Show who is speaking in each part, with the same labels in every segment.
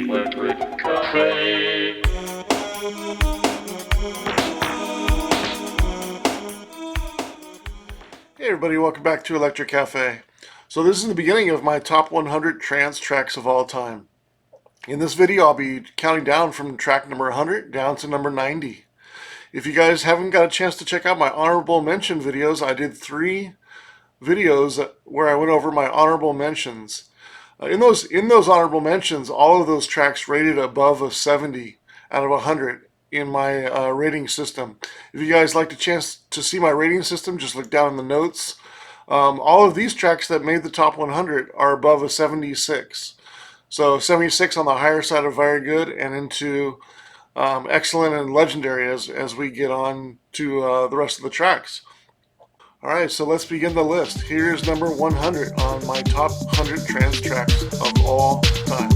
Speaker 1: Electric Cafe.
Speaker 2: Hey everybody, welcome back to Electric Cafe. So this is the beginning of my top 100 trance tracks of all time. In this video I'll be counting down from track number 100 down to number 90. If you guys haven't got a chance to check out my honorable mention videos, I did 3 videos where I went over my honorable mentions. In those honorable mentions, all of those tracks rated above a 70 out of 100 in my rating system. If you guys like a chance to see my rating system, just look down in the notes. All of these tracks that made the top 100 are above a 76. So 76 on the higher side of very good and into excellent and legendary as we get on to the rest of the tracks. Alright, so let's begin the list. Here's number 100 on my top 100 trance tracks of all time.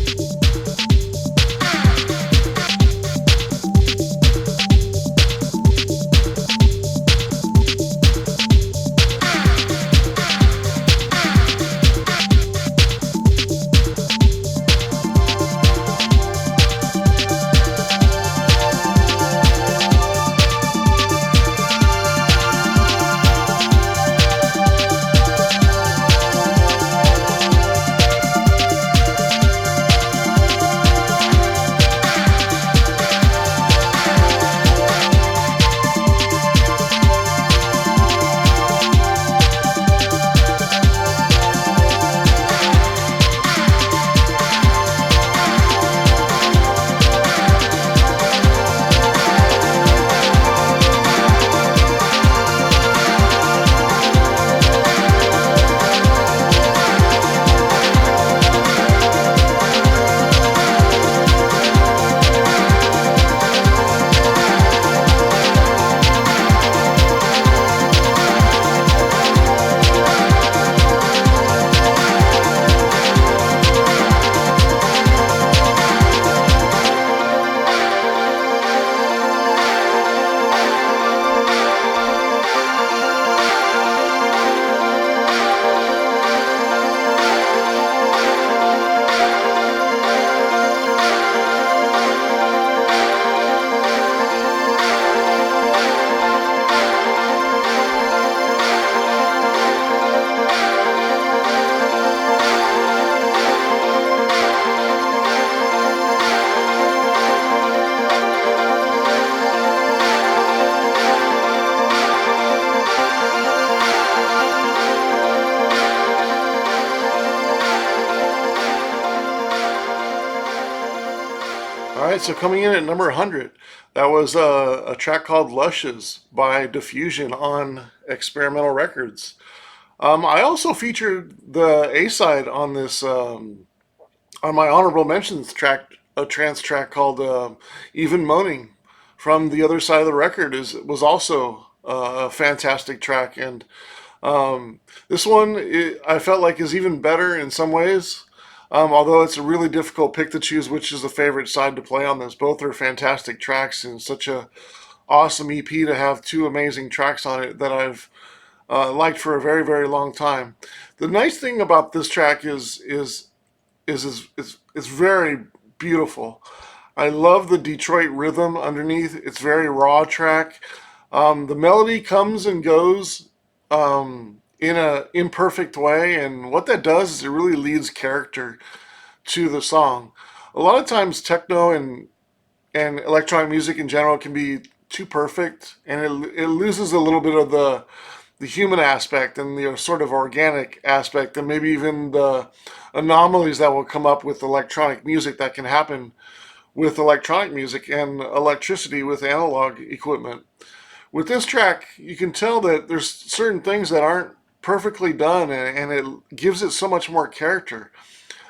Speaker 2: Alright, so coming in at number 100, that was a track called Lushes by Diffusion on Experimental Records. I also featured the A-side on this, on my honorable mentions track, a trance track called Even Moaning from the other side of the record was also a fantastic track. And this one, I felt like is even better in some ways. Although it's a really difficult pick to choose which is the favorite side to play on this. Both are fantastic tracks and such a awesome EP to have 2 amazing tracks on it that I've liked for a very, very long time. The nice thing about this track is very beautiful. I love the Detroit rhythm underneath. It's very raw track. The melody comes and goes in a imperfect way, and what that does is it really leads character to the song. A lot of times techno and electronic music in general can be too perfect, and it loses a little bit of the human aspect and the sort of organic aspect, and maybe even the anomalies that will come up with electronic music that can happen with electronic music and electricity with analog equipment. With this track, you can tell that there's certain things that aren't perfectly done, and it gives it so much more character.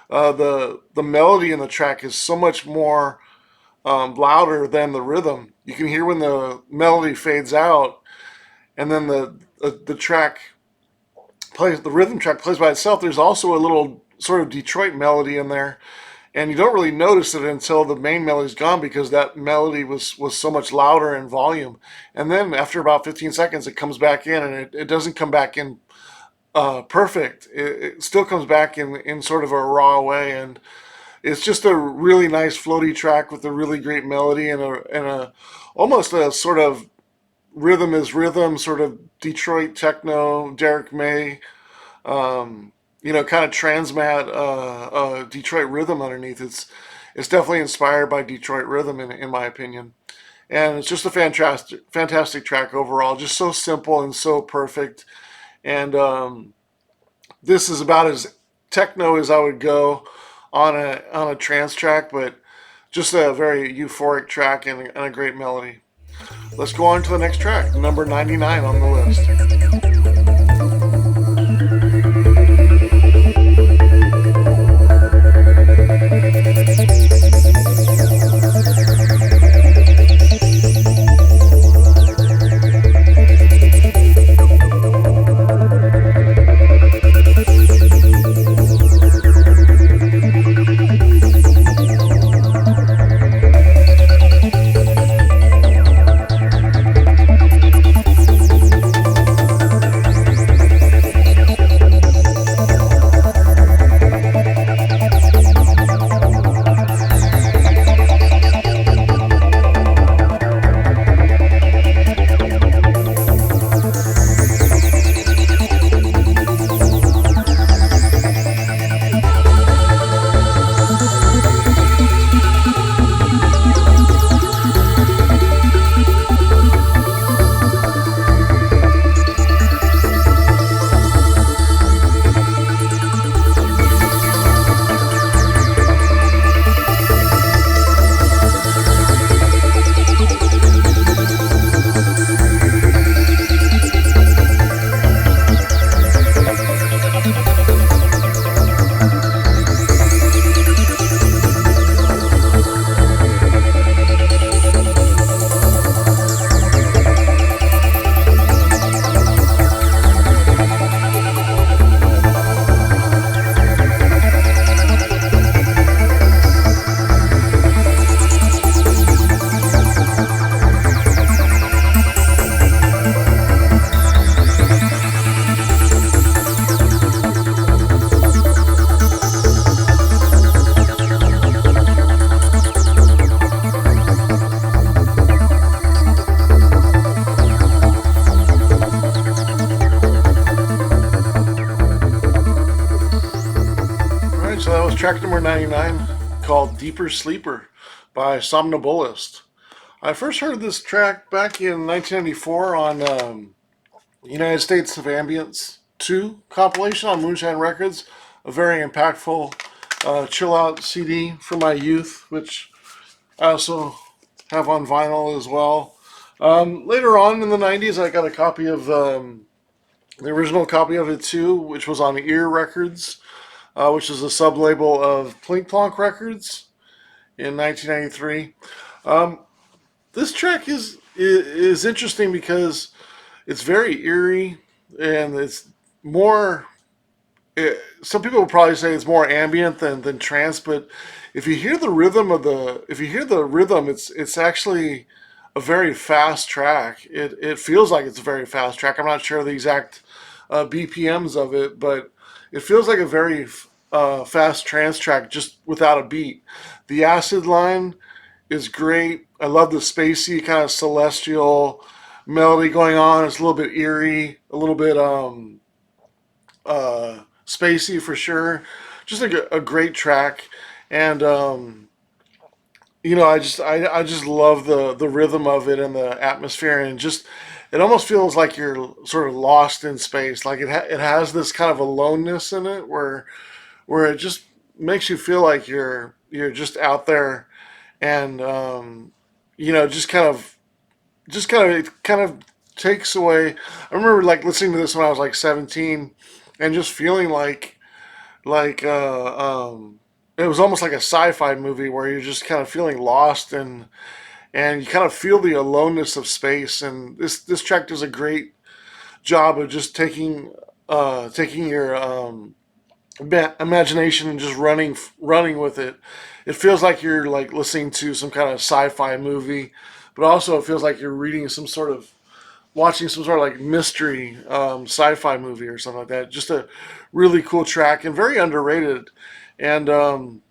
Speaker 2: The melody in the track is so much more louder than the rhythm. You can hear when the melody fades out, and then the track plays. The rhythm track plays by itself. There's also a little sort of Detroit melody in there, and you don't really notice it until the main melody's gone because that melody was so much louder in volume. And then after about 15 seconds, it comes back in, and it doesn't come back in perfect. It still comes back in sort of a raw way, and It's just a really nice floaty track with a really great melody and a almost a sort of rhythm is rhythm, sort of Detroit techno, Derek May, um, kind of transmat Detroit rhythm underneath. It's definitely inspired by Detroit rhythm in my opinion, and it's just a fantastic track overall. Just so simple and so perfect, and this is about as techno as I would go on a trance track, but just a very euphoric track and a great melody. Let's go on to the next track, number 99 on the list. All right, so that was track number 99 called Deeper Sleeper by Somnambulist. I first heard this track back in 1994 on United States of Ambience 2 compilation on Moonshine Records, a very impactful chill out CD from my youth, which I also have on vinyl as well. Later on in the 90s, I got a copy of the original copy of it too, which was on Ear Records, which is a sub label of Plink Plonk Records in 1993. Um, this track is interesting because it's very eerie and it's more. Some people will probably say it's more ambient than trance, but if you hear the rhythm, it's actually a very fast track. It feels like it's a very fast track. I'm not sure the exact BPMs of it, but it feels like a very fast trance track just without a beat. The acid line is great. I love the spacey kind of celestial melody going on. It's a little bit eerie, a little bit spacey for sure. Just a great track, and I just love the rhythm of it and the atmosphere, and just it almost feels like you're sort of lost in space. Like it has this kind of aloneness in it where it just makes you feel like you're just out there, and it kind of takes away. I remember like listening to this when I was like 17, and just feeling like it was almost like a sci-fi movie where you're just kind of feeling lost and you kind of feel the aloneness of space. And this track does a great job of just taking your imagination and just running with it. It feels like you're like listening to some kind of sci-fi movie, but also it feels like you're reading some sort of watching some sort of like mystery sci-fi movie or something like that. Just a really cool track and very underrated. And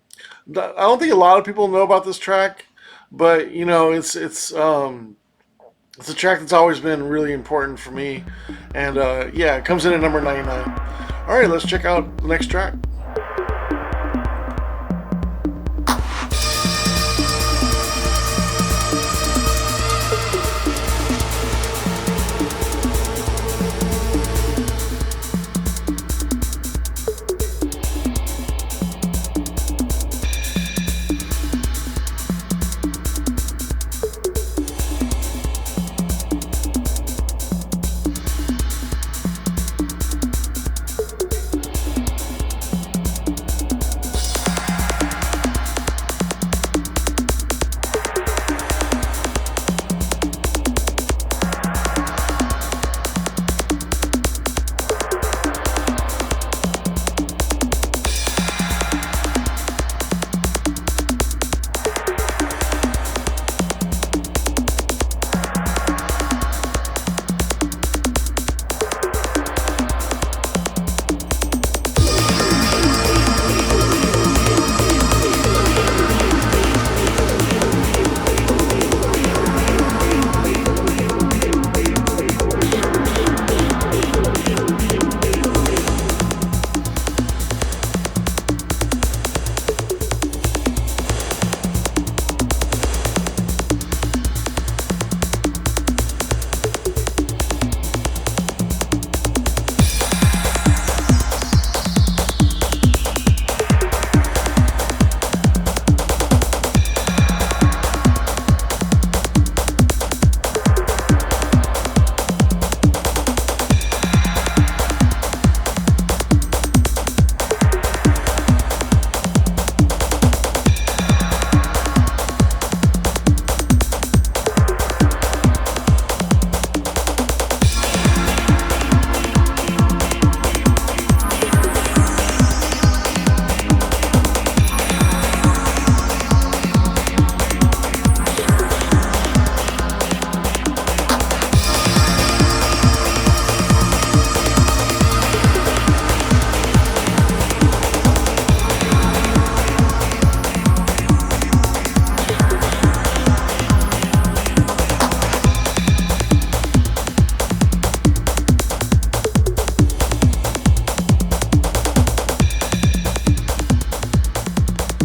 Speaker 2: I don't think a lot of people know about this track, but you know, it's a track that's always been really important for me, and yeah, it comes in at number 99. All right, let's check out the next track.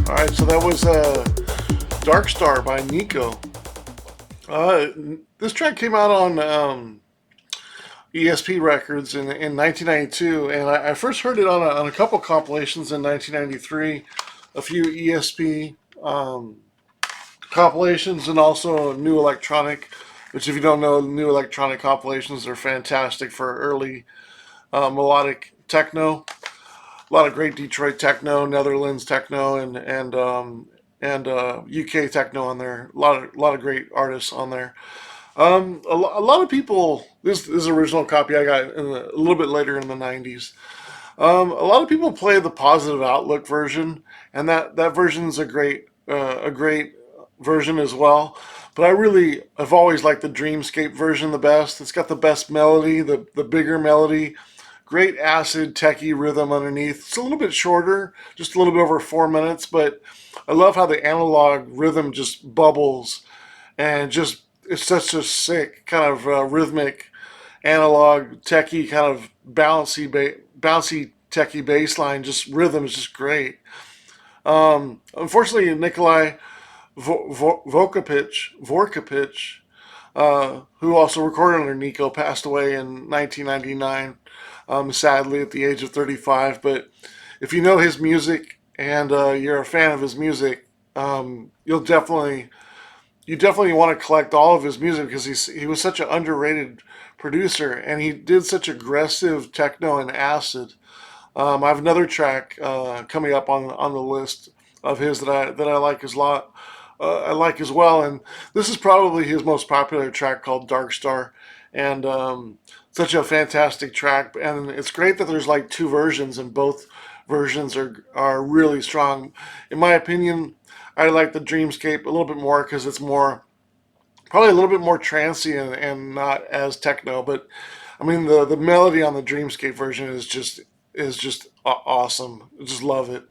Speaker 2: All right, so that was Dark Star by Nico. Uh, this track came out on ESP Records in 1992, and I first heard it on a couple compilations in 1993, a few ESP compilations, and also New Electronic, which, if you don't know, New Electronic compilations are fantastic for early melodic techno. A lot of great Detroit techno, Netherlands techno, and UK techno on there. A lot of great artists on there. A lot of people. This is original copy I got a little bit later in the '90s. A lot of people play the Positive Outlook version, and that version is a great version as well. But I really have always liked the Dreamscape version the best. It's got the best melody, the bigger melody, great acid techie rhythm underneath. It's a little bit shorter, just a little bit over 4 minutes, but I love how the analog rhythm just bubbles and just it's such a sick kind of rhythmic analog techie kind of bouncy techie bass line. Just rhythm is just great. Unfortunately, Nikolai Vorkapich, who also recorded under Nico, passed away in 1999, sadly at the age of 35. But if you know his music and you're a fan of his music, you definitely want to collect all of his music because he was such an underrated producer and he did such aggressive techno and acid. I have another track coming up on the list of his that I like as lot. I like as well, and this is probably his most popular track called Dark Star, and such a fantastic track. And it's great that there's like two versions, and both versions are really strong. In my opinion, I like the Dreamscape a little bit more because it's more probably a little bit more trancey and not as techno. But I mean the melody on the Dreamscape version is just awesome. I just love it.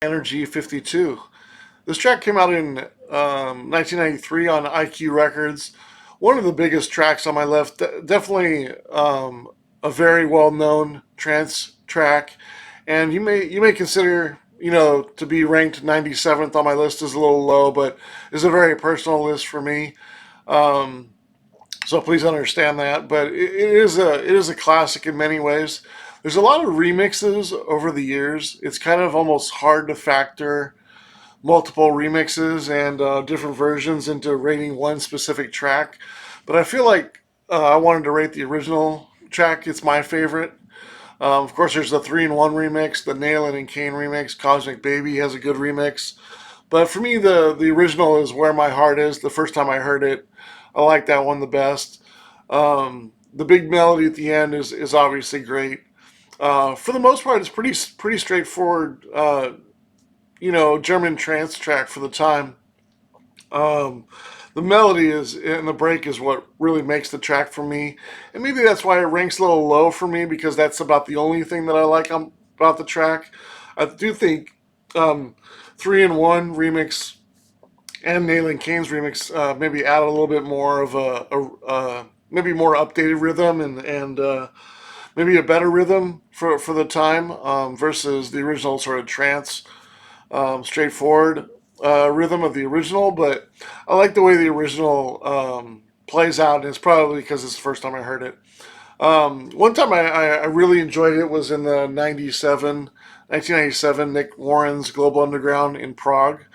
Speaker 2: Energy 52. This track came out in 1993 on IQ Records. One of the biggest tracks on my list. Definitely a very well known trance track, and you may consider to be ranked 97th on my list is a little low, but it's a very personal list for me. Um, so please understand that. But it is a classic in many ways. There's a lot of remixes over the years. It's kind of almost hard to factor multiple remixes and different versions into rating one specific track. But I feel like I wanted to rate the original track. It's my favorite. Of course, there's the 3-in-1 remix, the Nailin and Kane remix. Cosmic Baby has a good remix. But for me, the original is Where My Heart Is. The first time I heard it, I like that one the best. The big melody at the end is obviously great. For the most part, it's pretty straightforward. German trance track for the time. Um, the melody is and the break is what really makes the track for me, and maybe that's why it ranks a little low for me because that's about the only thing that I like about the track. I do think 3-in-1 remix and Nayland Kane's remix maybe add a little bit more of a maybe more updated rhythm and maybe a better rhythm for the time versus the original sort of trance straightforward rhythm of the original, but I like the way the original plays out, and it's probably because it's the first time I heard it. One time I really enjoyed it was in the 1997, Nick Warren's Global Underground in Prague,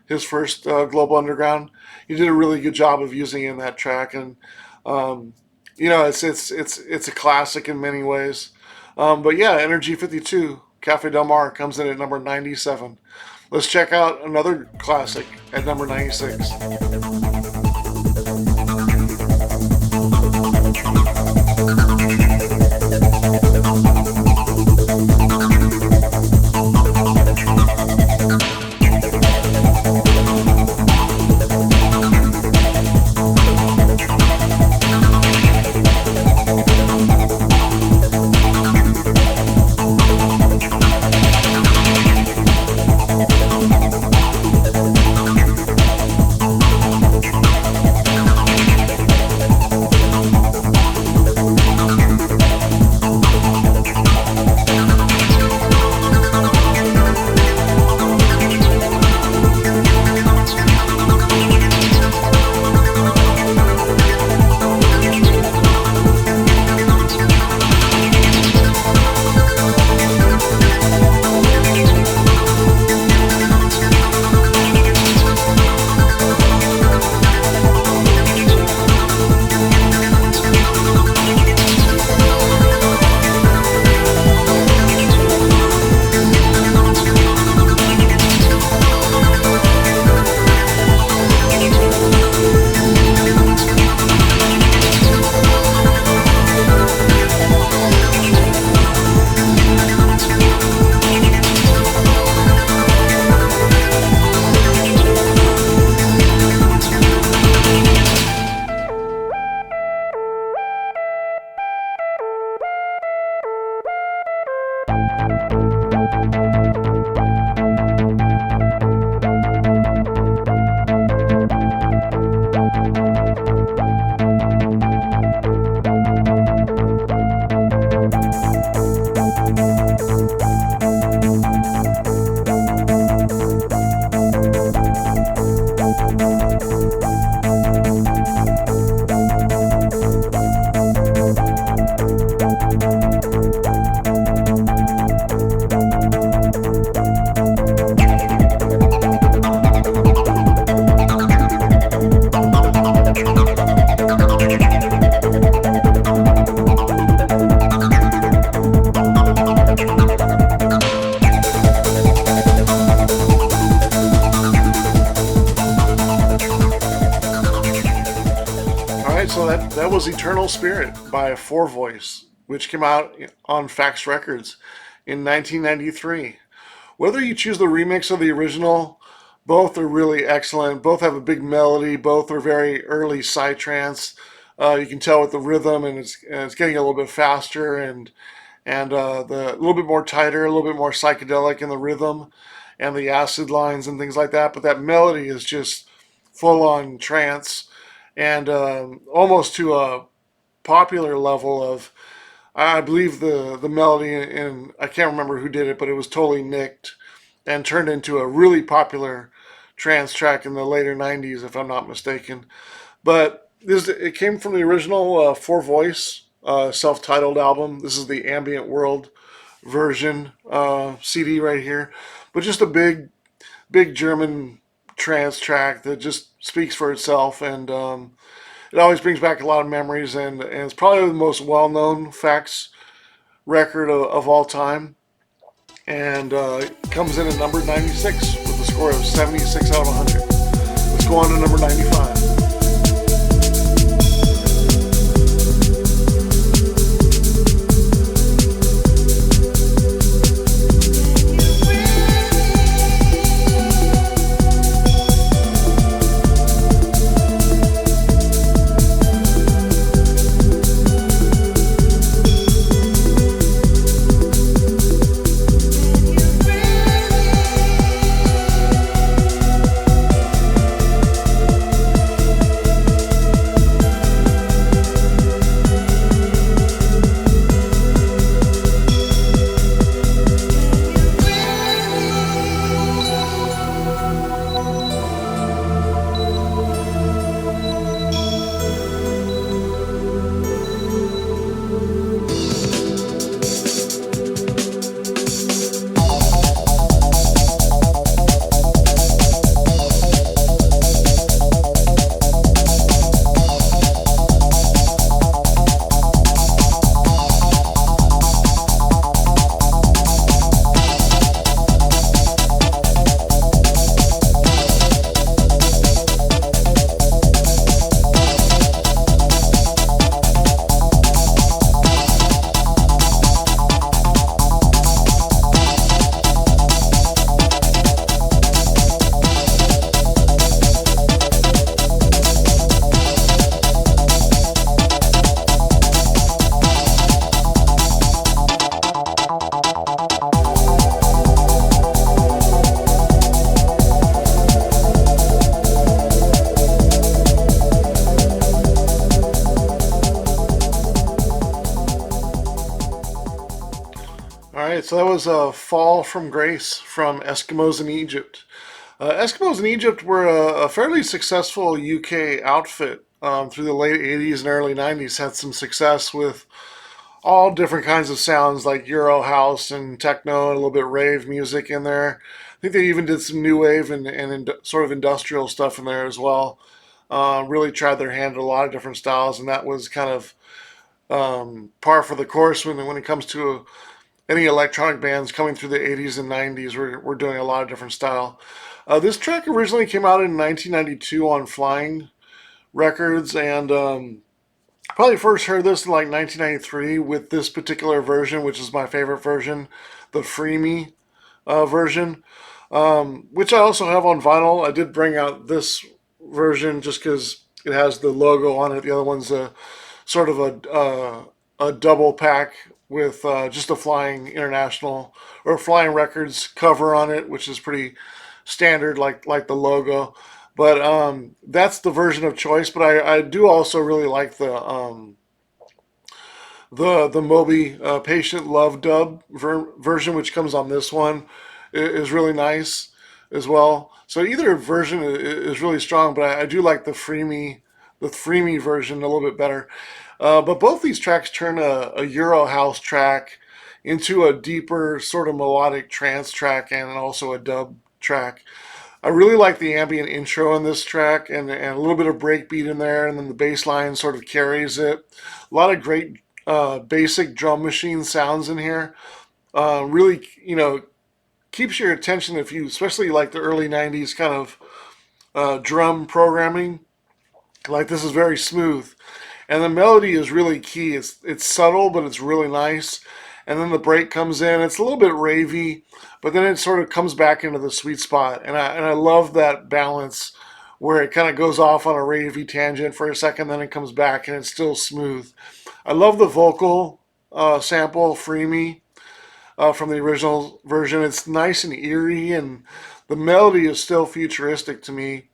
Speaker 2: his first Global Underground. He did a really good job of using it in that track, and um, it's a classic in many ways. But yeah, Energy 52, Cafe Del Mar comes in at number 97. Let's check out another classic at number 96. So that was Eternal Spirit by Four Voice, which came out on Fax Records in 1993. Whether you choose the remix or the original, both are really excellent. Both have a big melody. Both are very early psytrance. You can tell with the rhythm, and it's getting a little bit faster and the a little bit more tighter, a little bit more psychedelic in the rhythm. and the acid lines and things like that. But that melody is just full on trance, and almost to a popular level of, I believe the melody, and I can't remember who did it, but it was totally nicked and turned into a really popular trance track in the later 90s, if I'm not mistaken. But it came from the original four voice self-titled album. This is the Ambient World version CD right here, but just a big German trance track that just speaks for itself, and it always brings back a lot of memories, and it's probably the most well-known Fax record of all time, and it comes in at number 96 with a score of 76 out of 100. Let's go on to number 95. All right, so that was a Fall from Grace from Eskimos in Egypt. Eskimos in Egypt were a fairly successful UK outfit through the late 80s and early 90s. Had some success with all different kinds of sounds like Euro house and techno and a little bit rave music in there. I think they even did some new wave and sort of industrial stuff in there as well. Really tried their hand at a lot of different styles, and that was kind of par for the course when it comes to any electronic bands coming through the 80s and 90s. We're doing a lot of different style. This track originally came out in 1992 on Flying Records, and probably first heard this in like 1993 with this particular version, which is my favorite version, the Free Me version, which I also have on vinyl. I did bring out this version just because it has the logo on it. The other one's a sort of a double pack with just a Flying International or Flying Records cover on it, which is pretty standard, like the logo. But that's the version of choice. But I do also really like the Moby Patient Love dub version, which comes on this one, is really nice as well. So either version is really strong, but I do like the Free Me version a little bit better. But both these tracks turn a Euro house track into a deeper sort of melodic trance track and also a dub track. I really like the ambient intro in this track and a little bit of breakbeat in there, and then the bass line sort of carries it. A lot of great basic drum machine sounds in here. Really, keeps your attention if you, especially like the early 90s kind of drum programming. Like this is very smooth. And the melody is really key. It's subtle, but it's really nice. And then the break comes in. It's a little bit ravey, but then it sort of comes back into the sweet spot. And I love that balance where it kind of goes off on a ravey tangent for a second, then it comes back and it's still smooth. I love the vocal sample, Free Me. from the original version. It's nice and eerie, and the melody is still futuristic to me,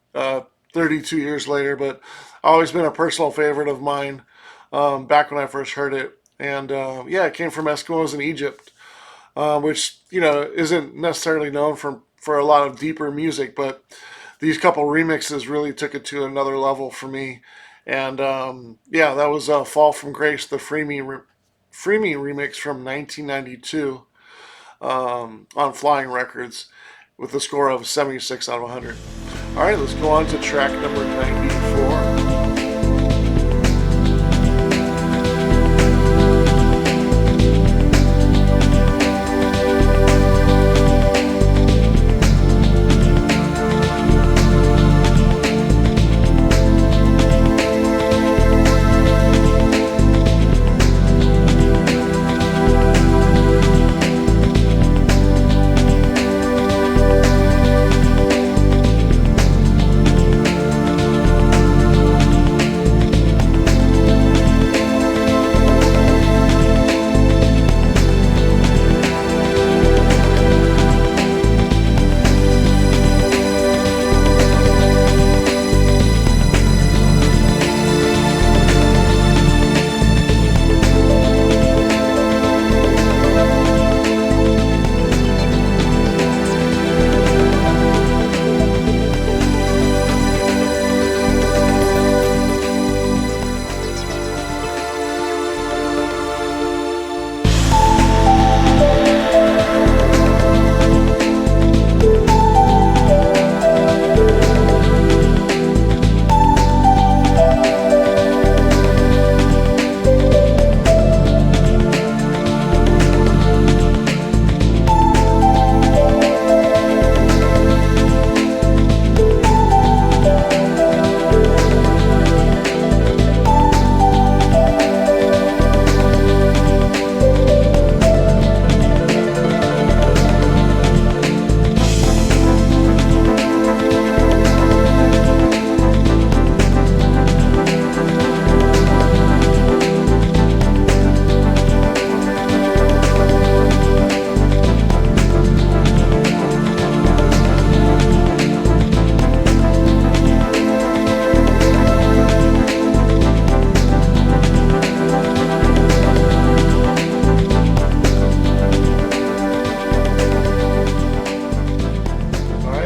Speaker 2: 32 years later, but always been a personal favorite of mine back when I first heard it. And yeah, it came from Eskimos in Egypt, which isn't necessarily known for a lot of deeper music, but these couple remixes really took it to another level for me. And yeah, that was "Fall from Grace," the Free Me remix from 1992 on Flying Records, with a score of 76 out of 100. All right, let's go on to track number 94.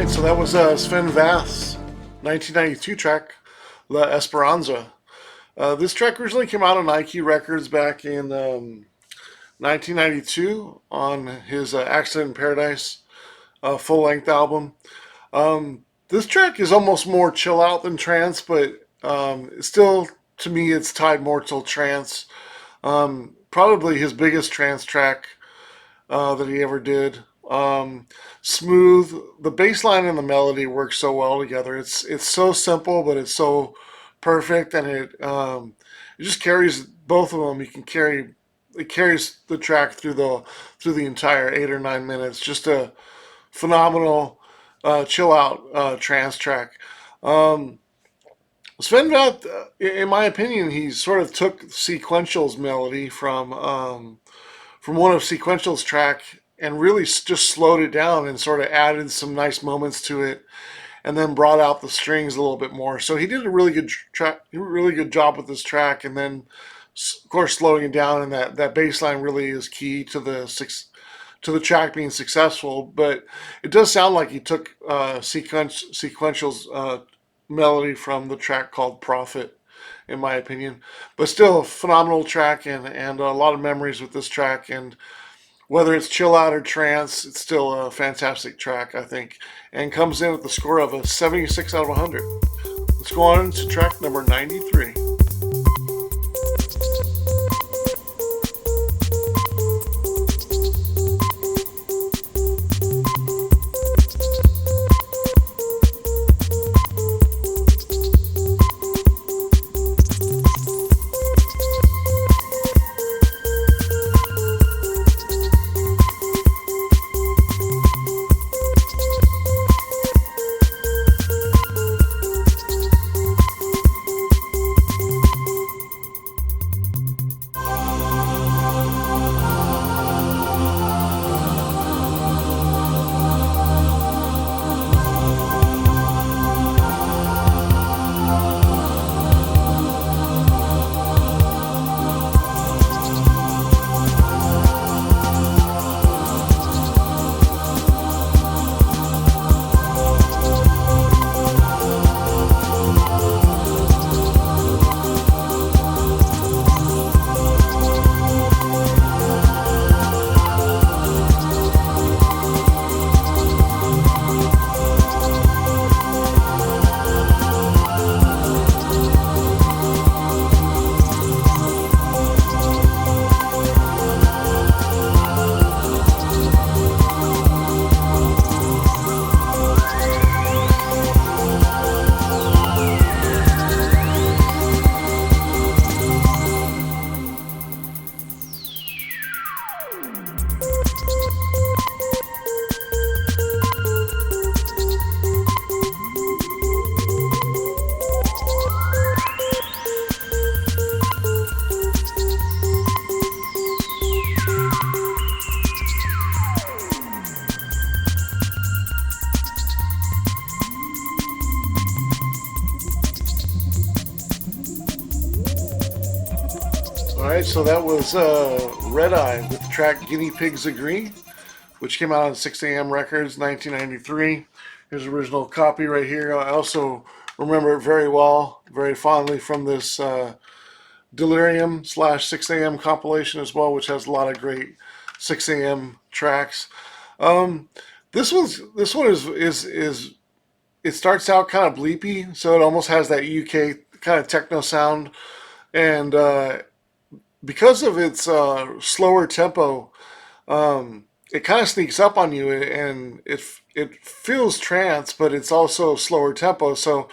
Speaker 2: So that was Sven Vath's 1992 track, La Esperanza. This track originally came out on Nike Records back in 1992 on his Accident in Paradise full-length album. This track is almost more chill out than trance, but still, to me, it's tied more to trance. Probably his biggest trance track that he ever did. Smooth. The bass line and the melody work so well together. It's so simple, but it's so perfect, and it just carries both of them. It carries the track through the entire 8 or 9 minutes. Just a phenomenal chill out trance track. Sven Väth, in my opinion, he sort of took Sequential's melody from one of Sequential's track and really just slowed it down and sort of added some nice moments to it, and then brought out the strings a little bit more. So he did a really good job with this track, and then of course slowing it down, and that bass line really is key to the track being successful. But it does sound like he took Sequential's melody from the track called Prophet, in my opinion. But still a phenomenal track, and a lot of memories with this track. And whether it's chill out or trance, it's still a fantastic track, I think, and comes in with the score of a 76 out of 100. Let's go on to track number 93. All right, so that was Red Eye with the track Guinea Pigs Agree, which came out on 6 a.m. Records, 1993. Here's the original copy right here. I also remember it very well, very fondly from this Delirium slash 6 a.m. compilation as well, which has a lot of great 6 a.m. tracks. Um, this one is it starts out kind of bleepy, so it almost has that UK kind of techno sound, and because of its slower tempo, it kind of sneaks up on you, and it feels trance, but it's also slower tempo. So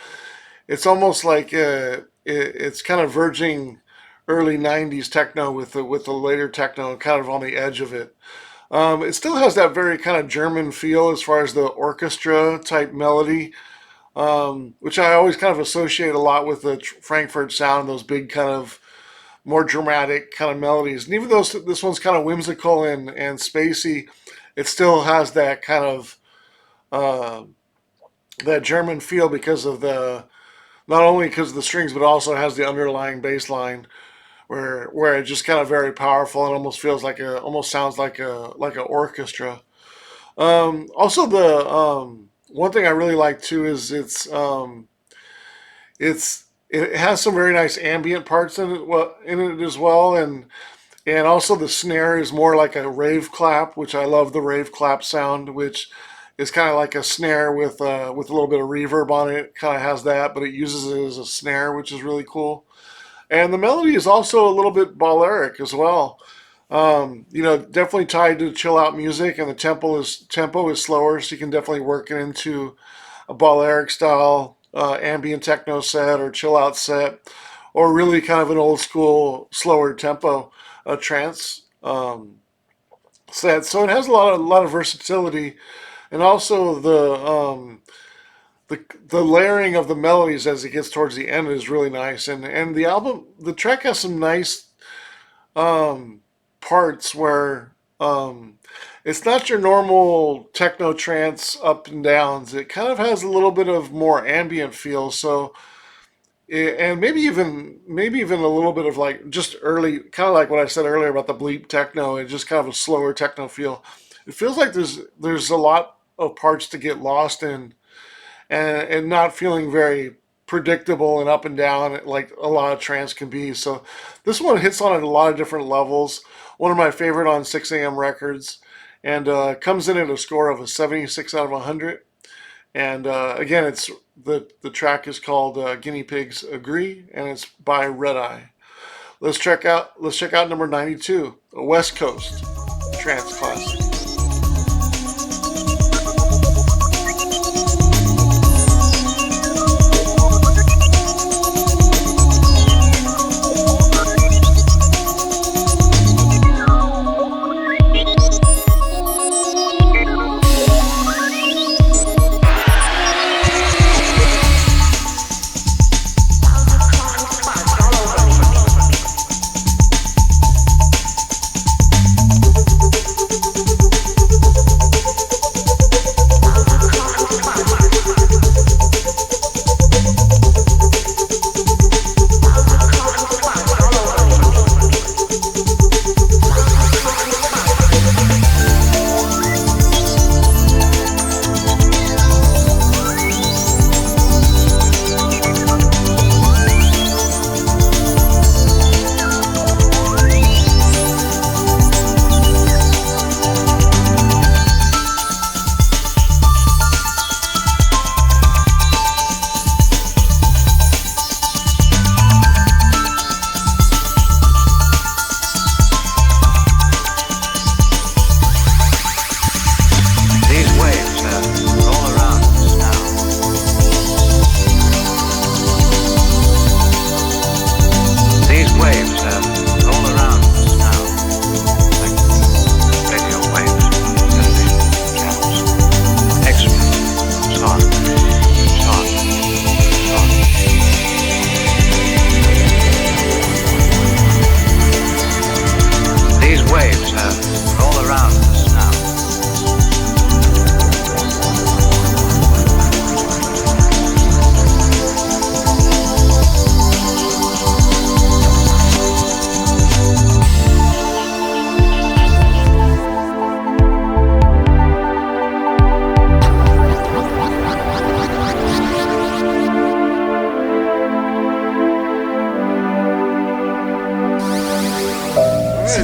Speaker 2: it's almost like it's kind of verging early '90s techno with the later techno, kind of on the edge of it. It still has that very kind of German feel as far as the orchestra type melody, which I always kind of associate a lot with the Frankfurt sound, those big kind of more dramatic kind of melodies. And even though this one's kind of whimsical and spacey, it still has that kind of uh, that German feel because of the not only because of the strings, but also has the underlying bass line where it's just kind of very powerful and almost feels like almost sounds like an orchestra. Also, the one thing I really like too is it has some very nice ambient parts in it, well, in it as well, and also the snare is more like a rave clap, which I love the rave clap sound, which is kind of like a snare with a little bit of reverb on it. It kind of has that, but it uses it as a snare, which is really cool. And the melody is also a little bit balearic as well. Definitely tied to chill out music, and the tempo is slower, so you can definitely work it into a Balearic style ambient techno set or chill out set, or really kind of an old school slower tempo trance set. So it has a lot of versatility, and also the layering of the melodies as it gets towards the end is really nice. And the track has some nice um, parts where it's not your normal techno trance up and downs. It kind of has a little bit of more ambient feel. So and maybe even a little bit of like just early, kind of like what I said earlier about the bleep techno, and just kind of a slower techno feel. It feels like there's a lot of parts to get lost in, and not feeling very predictable and up and down like a lot of trance can be. So this one hits on it a lot of different levels. One of my favorite on 6 a.m. records, and comes in at a score of a 76 out of 100. And again, it's the track is called Guinea Pigs Agree, and it's by Red Eye. Let's check out number 92, a West Coast trance classic.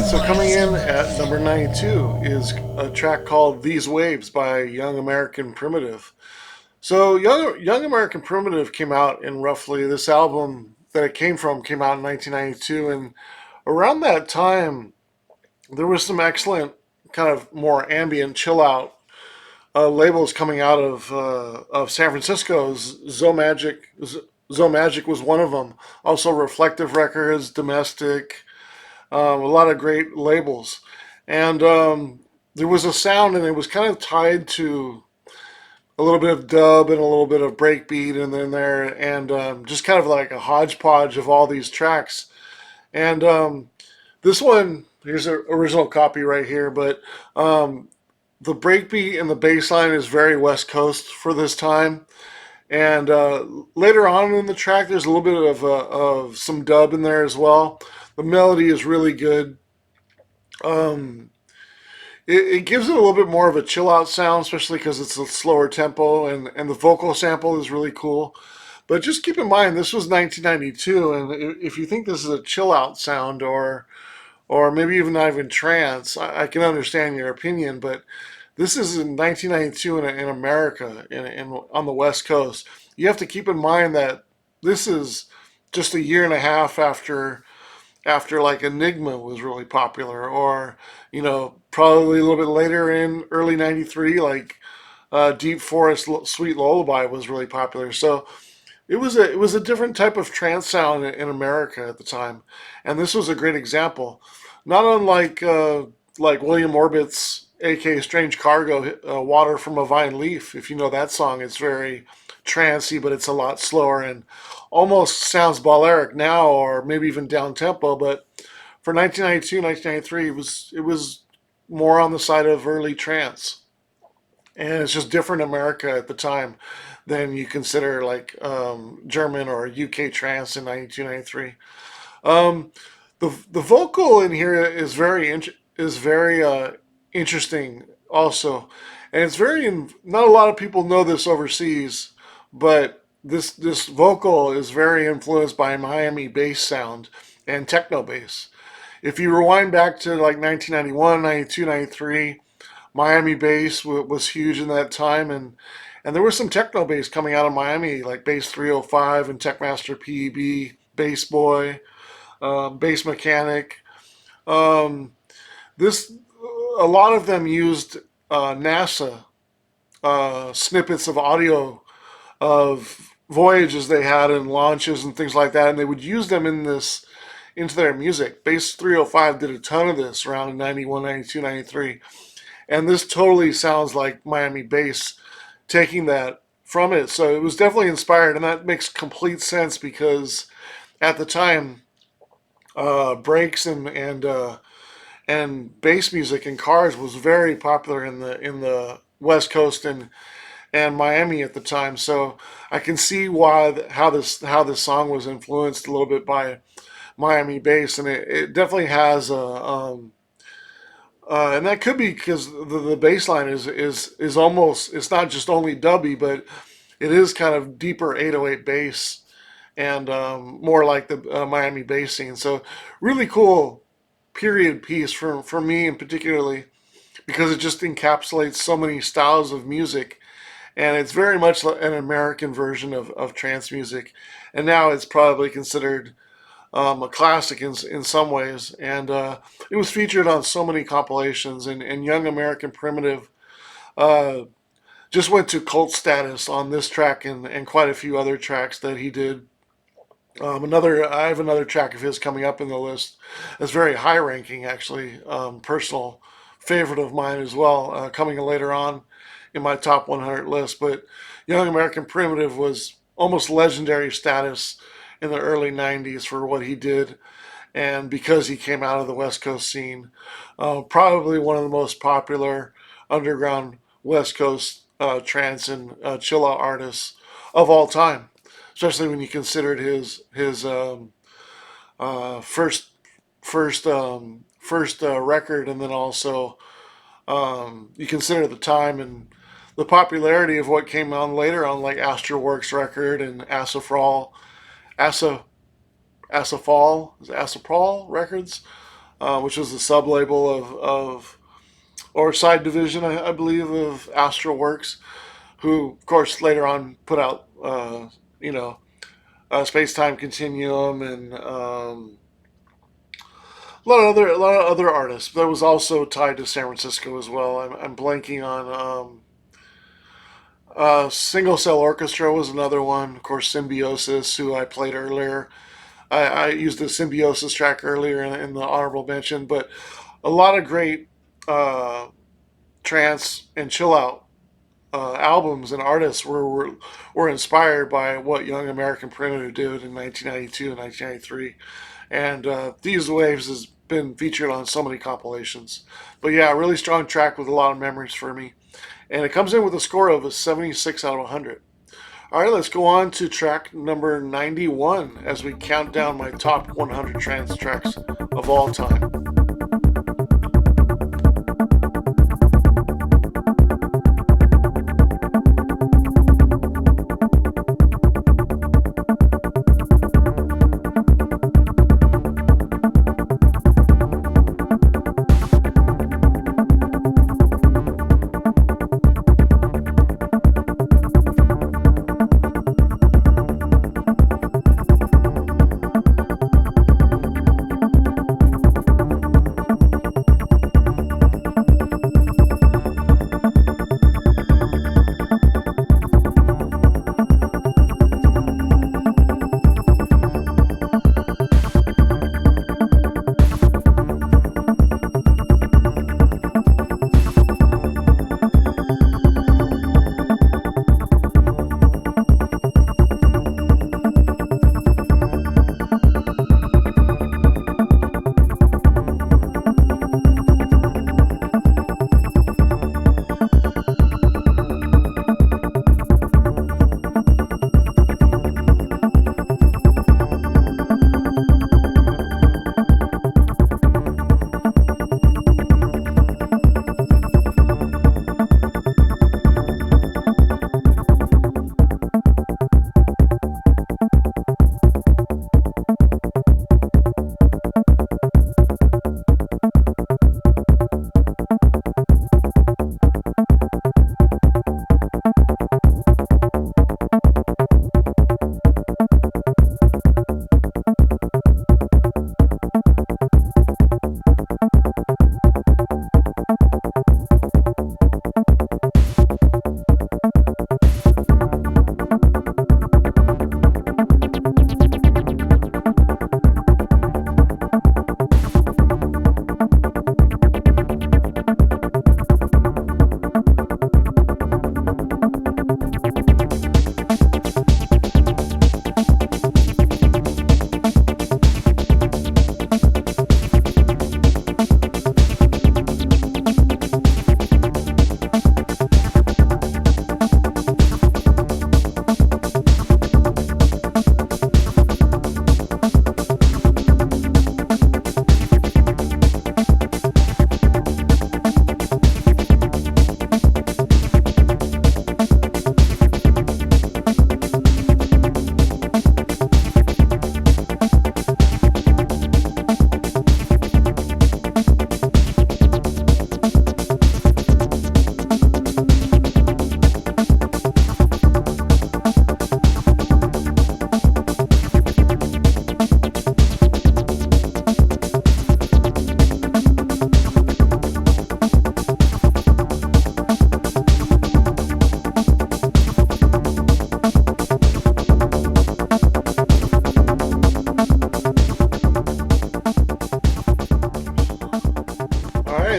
Speaker 2: So coming in at number 92 is a track called "These Waves" by Young American Primitive. So Young American Primitive came out in roughly this album that it came from came out in 1992, and around that time there was some excellent kind of more ambient chill out labels coming out of San Francisco's Zomagic was one of them. Also Reflective Records, Domestic, a lot of great labels, and there was a sound, and it was kind of tied to a little bit of dub and a little bit of breakbeat, and then there, and just kind of like a hodgepodge of all these tracks. And this one, here's an original copy right here, but the breakbeat and the bass line is very West Coast for this time. And later on in the track, there's a little bit of some dub in there as well. The melody is really good. Um, it gives it a little bit more of a chill out sound, especially because it's a slower tempo, and the vocal sample is really cool. But just keep in mind, this was 1992, and if you think this is a chill out sound or maybe even not even trance, I can understand your opinion, but this is in 1992 in America, on the West Coast. You have to keep in mind that this is just a year and a half after like Enigma was really popular, or probably a little bit later in early '93, like Deep Forest Sweet Lullaby was really popular. So it was a different type of trance sound in America at the time, and this was a great example. Not unlike like William Orbit's A.K. Strange Cargo, Water from a Vine Leaf. If you know that song, it's very trancy, but it's a lot slower and almost sounds Balearic now, or maybe even down tempo. But for 1992, 1993, it was more on the side of early trance, and it's just different America at the time than you consider like German or UK trance in 92, 93. Um, the vocal in here is very interesting also, and it's very not a lot of people know this overseas, but this vocal is very influenced by Miami bass sound and techno bass. If you rewind back to like 1991, 92, 93, Miami bass was huge in that time, and there was some techno bass coming out of Miami, like Bass 305 and Techmaster PEB, Bass Boy, Bass Mechanic. Um, this a lot of them used NASA snippets of audio of voyages they had and launches and things like that, and they would use them into their music. Bass 305 did a ton of this around 91, 92, 93. And this totally sounds like Miami bass taking that from it. So it was definitely inspired, and that makes complete sense because at the time, breaks and bass music in cars was very popular in the West Coast and Miami at the time. So I can see why how this song was influenced a little bit by Miami bass, and it definitely has and that could be because the bass line is almost, it's not just only dubby, but it is kind of deeper 808 bass and more like the Miami bass scene. So really cool period piece for me in particularly because it just encapsulates so many styles of music, and it's very much an American version of trance music, and now it's probably considered a classic in some ways, and it was featured on so many compilations. And Young American Primitive uh, just went to cult status on this track and quite a few other tracks that he did. I have another track of his coming up in the list. It's very high ranking, actually, personal favorite of mine as well, coming later on in my top 100 list. But Young American Primitive was almost legendary status in the early 90s for what he did, and because he came out of the West Coast scene. Probably one of the most popular underground West Coast trance and chill out artists of all time, especially when you considered his first record, and then also you consider the time and the popularity of what came on later on, like Astroworks record and Asafral, Asa Asafal, Asapral records. which was the sub label of or side division, I believe, of Astral Works, who, of course, later on put out, you know, Space Time Continuum and a lot of other artists. That was also tied to San Francisco as well. I'm blanking on. Single Cell Orchestra was another one. Of course, Symbiosis, who I played earlier. I used the Symbiosis track earlier in the honorable mention, but a lot of great uh, trance and chill out albums and artists were inspired by what Young American Primitive did in 1992 and 1993. And These Waves has been featured on so many compilations. But yeah, a really strong track with a lot of memories for me. And it comes in with a score of a 76 out of 100. All right, let's go on to track number 91 as we count down my top 100 trance tracks of all time.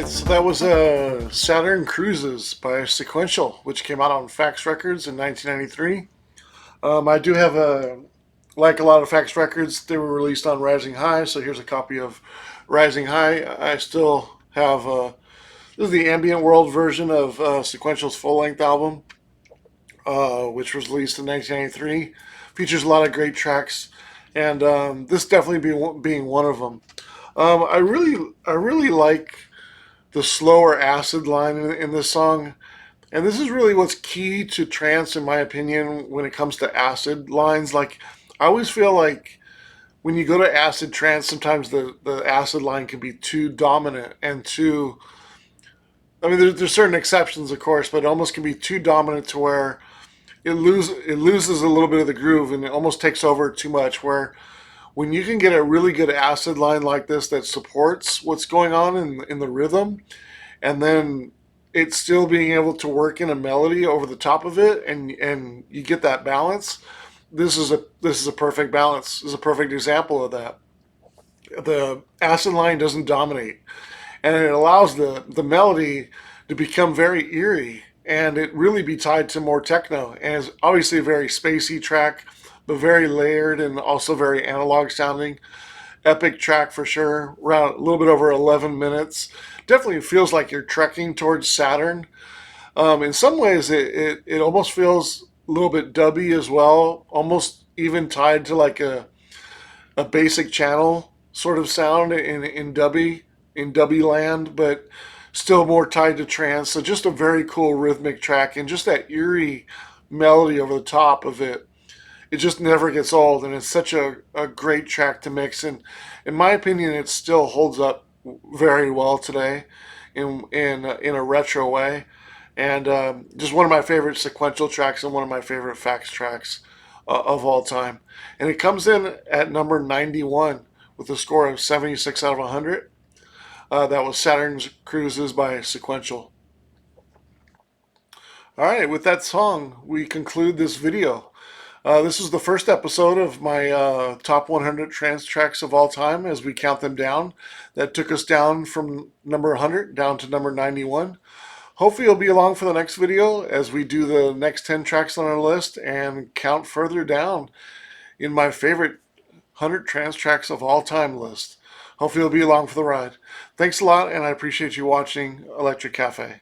Speaker 2: So that was Saturn Cruises by Sequential, which came out on Fax Records in 1993. I do have like a lot of Fax Records, they were released on Rising High, so here's a copy of Rising High. I still have, this is the ambient world version of Sequential's full length album, which was released in 1993. Features a lot of great tracks, and this definitely being one of them. I really like the slower acid line in this song. And this is really what's key to trance, in my opinion, when it comes to acid lines. Like, I always feel like when you go to acid trance, sometimes the acid line can be too dominant and too. I mean, there's certain exceptions, of course, but it almost can be too dominant to where it loses a little bit of the groove and it almost takes over too much. Where when you can get a really good acid line like this that supports what's going on in the rhythm, and then it's still being able to work in a melody over the top of it, and you get that balance. This is a perfect balance. This is a perfect example of that. The acid line doesn't dominate, and it allows the melody to become very eerie and it really be tied to more techno. And it's obviously a very spacey track, but very layered and also very analog sounding. Epic track for sure. Around a little bit over 11 minutes. Definitely feels like you're trekking towards Saturn. In some ways, it almost feels a little bit dubby as well, almost even tied to like a basic channel sort of sound in dubby land, but still more tied to trance. So just a very cool rhythmic track and just that eerie melody over the top of it. It just never gets old, and it's such a great track to mix. And in my opinion, it still holds up very well today in a retro way. And just one of my favorite sequential tracks and one of my favorite fax tracks of all time. And it comes in at number 91 with a score of 76 out of 100. That was Saturn's Cruises by Sequential. All right, with that song, we conclude this video. This is the first episode of my top 100 trance tracks of all time as we count them down. That took us down from number 100 down to number 91. Hopefully you'll be along for the next video as we do the next 10 tracks on our list and count further down in my favorite 100 trance tracks of all time list. Hopefully you'll be along for the ride. Thanks a lot, and I appreciate you watching Electric Cafe.